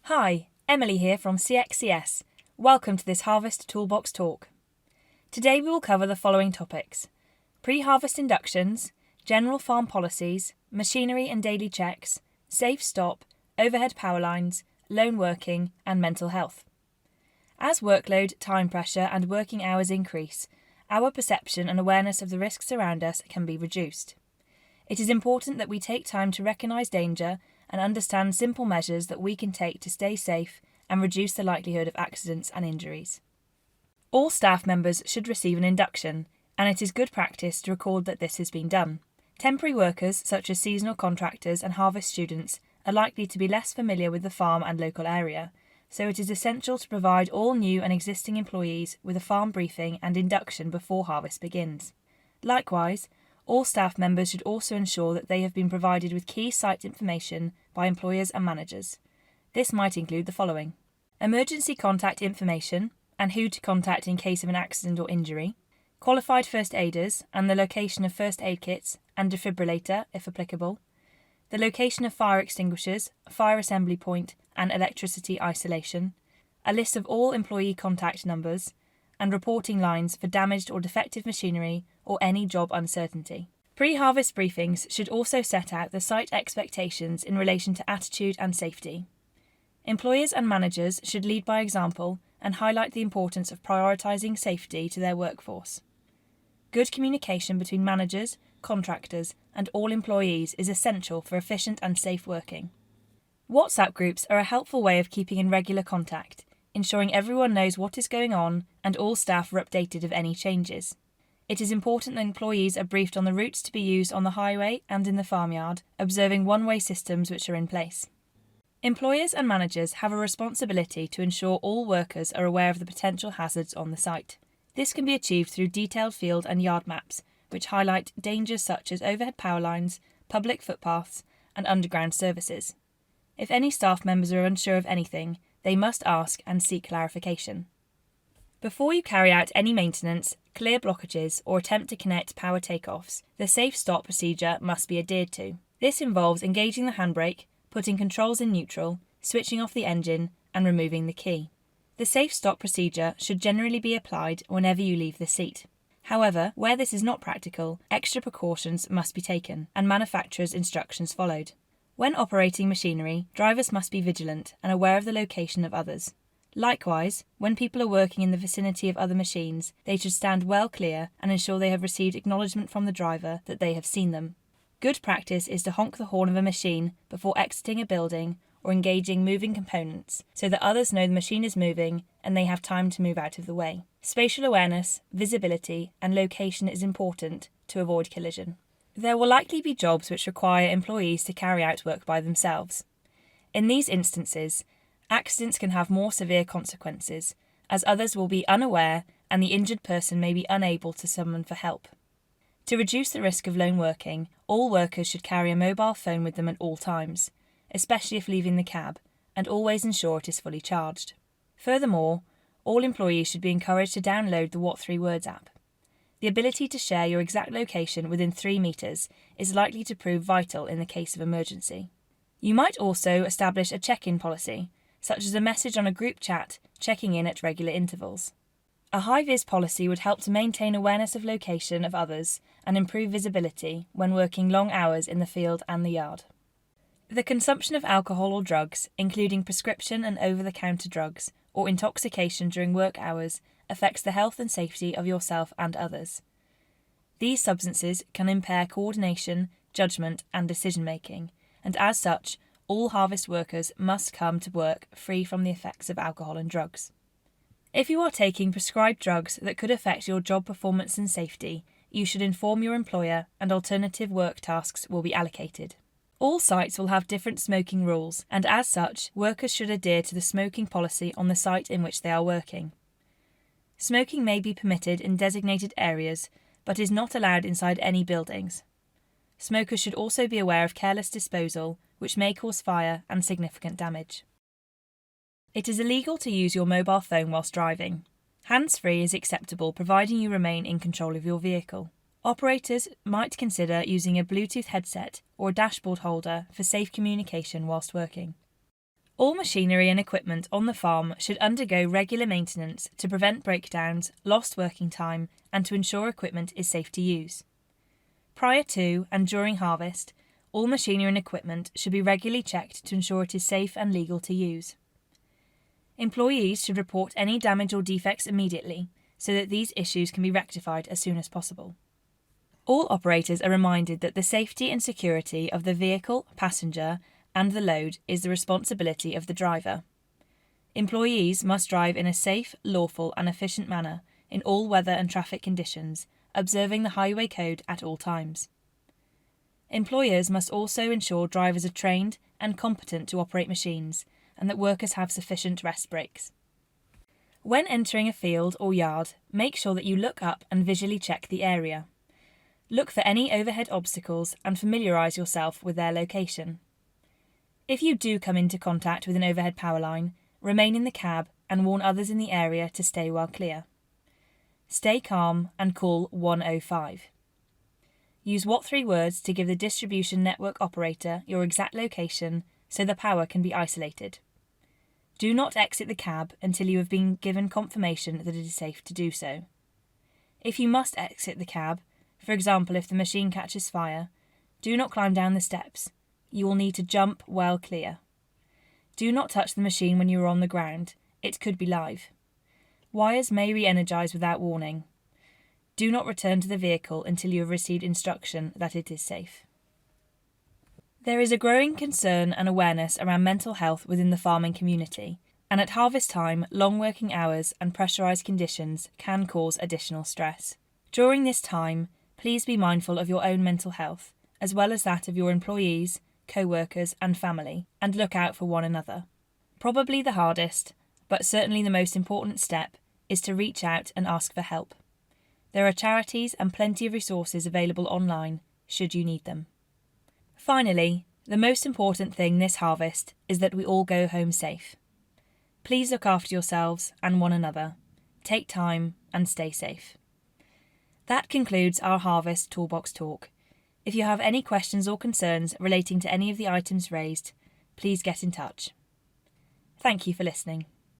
Hi, Emily here from CXCS. Welcome to this Harvest Toolbox talk. Today we will cover the following topics: pre-harvest inductions, general farm policies, machinery and daily checks, safe stop, overhead power lines, lone working and mental health. As workload, time pressure and working hours increase, our perception and awareness of the risks around us can be reduced. It is important that we take time to recognise danger and understand simple measures that we can take to stay safe and reduce the likelihood of accidents and injuries. All staff members should receive an induction, and it is good practice to record that this has been done. Temporary workers, such as seasonal contractors and harvest students, are likely to be less familiar with the farm and local area, so it is essential to provide all new and existing employees with a farm briefing and induction before harvest begins. Likewise, all staff members should also ensure that they have been provided with key site information by employers and managers. This might include the following: emergency contact information and who to contact in case of an accident or injury, qualified first aiders and the location of first aid kits and defibrillator if applicable, the location of fire extinguishers, fire assembly point and electricity isolation, a list of all employee contact numbers, and reporting lines for damaged or defective machinery or any job uncertainty. Pre-harvest briefings should also set out the site expectations in relation to attitude and safety. Employers and managers should lead by example and highlight the importance of prioritising safety to their workforce. Good communication between managers, contractors and all employees is essential for efficient and safe working. WhatsApp groups are a helpful way of keeping in regular contact, ensuring everyone knows what is going on and all staff are updated of any changes. It is important that employees are briefed on the routes to be used on the highway and in the farmyard, observing one-way systems which are in place. Employers and managers have a responsibility to ensure all workers are aware of the potential hazards on the site. This can be achieved through detailed field and yard maps, which highlight dangers such as overhead power lines, public footpaths, and underground services. If any staff members are unsure of anything, they must ask and seek clarification. Before you carry out any maintenance, clear blockages, or attempt to connect power takeoffs, the safe stop procedure must be adhered to. This involves engaging the handbrake, putting controls in neutral, switching off the engine, and removing the key. The safe stop procedure should generally be applied whenever you leave the seat. However, where this is not practical, extra precautions must be taken and manufacturer's instructions followed. When operating machinery, drivers must be vigilant and aware of the location of others. Likewise, when people are working in the vicinity of other machines, they should stand well clear and ensure they have received acknowledgement from the driver that they have seen them. Good practice is to honk the horn of a machine before exiting a building or engaging moving components so that others know the machine is moving and they have time to move out of the way. Spatial awareness, visibility and location is important to avoid collision. There will likely be jobs which require employees to carry out work by themselves. In these instances, accidents can have more severe consequences, as others will be unaware and the injured person may be unable to summon for help. To reduce the risk of lone working, all workers should carry a mobile phone with them at all times, especially if leaving the cab, and always ensure it is fully charged. Furthermore, all employees should be encouraged to download the What 3 Words app. The ability to share your exact location within 3 metres is likely to prove vital in the case of emergency. You might also establish a check-in policy, such as a message on a group chat checking in at regular intervals. A high-vis policy would help to maintain awareness of location of others and improve visibility when working long hours in the field and the yard. The consumption of alcohol or drugs, including prescription and over-the-counter drugs, or intoxication during work hours, affects the health and safety of yourself and others. These substances can impair coordination, judgment and decision-making, and as such, all harvest workers must come to work free from the effects of alcohol and drugs. If you are taking prescribed drugs that could affect your job performance and safety, you should inform your employer and alternative work tasks will be allocated. All sites will have different smoking rules, and as such, workers should adhere to the smoking policy on the site in which they are working. Smoking may be permitted in designated areas, but is not allowed inside any buildings. Smokers should also be aware of careless disposal, which may cause fire and significant damage. It is illegal to use your mobile phone whilst driving. Hands-free is acceptable providing you remain in control of your vehicle. Operators might consider using a Bluetooth headset or a dashboard holder for safe communication whilst working. All machinery and equipment on the farm should undergo regular maintenance to prevent breakdowns, lost working time, and to ensure equipment is safe to use. Prior to and during harvest, all machinery and equipment should be regularly checked to ensure it is safe and legal to use. Employees should report any damage or defects immediately so that these issues can be rectified as soon as possible. All operators are reminded that the safety and security of the vehicle, passenger, and the load is the responsibility of the driver. Employees must drive in a safe, lawful, and efficient manner in all weather and traffic conditions, observing the highway code at all times. Employers must also ensure drivers are trained and competent to operate machines, and that workers have sufficient rest breaks. When entering a field or yard, make sure that you look up and visually check the area. Look for any overhead obstacles and familiarise yourself with their location. If you do come into contact with an overhead power line, remain in the cab and warn others in the area to stay well clear. Stay calm and call 105. Use what 3 words to give the distribution network operator your exact location so the power can be isolated. Do not exit the cab until you have been given confirmation that it is safe to do so. If you must exit the cab, for example if the machine catches fire, do not climb down the steps. You will need to jump well clear. Do not touch the machine when you are on the ground. It could be live. Wires may re-energise without warning. Do not return to the vehicle until you have received instruction that it is safe. There is a growing concern and awareness around mental health within the farming community, and at harvest time, long working hours and pressurised conditions can cause additional stress. During this time, please be mindful of your own mental health, as well as that of your employees, co-workers and family, and look out for one another. Probably the hardest, but certainly the most important step, is to reach out and ask for help. There are charities and plenty of resources available online, should you need them. Finally, the most important thing this harvest is that we all go home safe. Please look after yourselves and one another. Take time and stay safe. That concludes our Harvest Toolbox talk. If you have any questions or concerns relating to any of the items raised, please get in touch. Thank you for listening.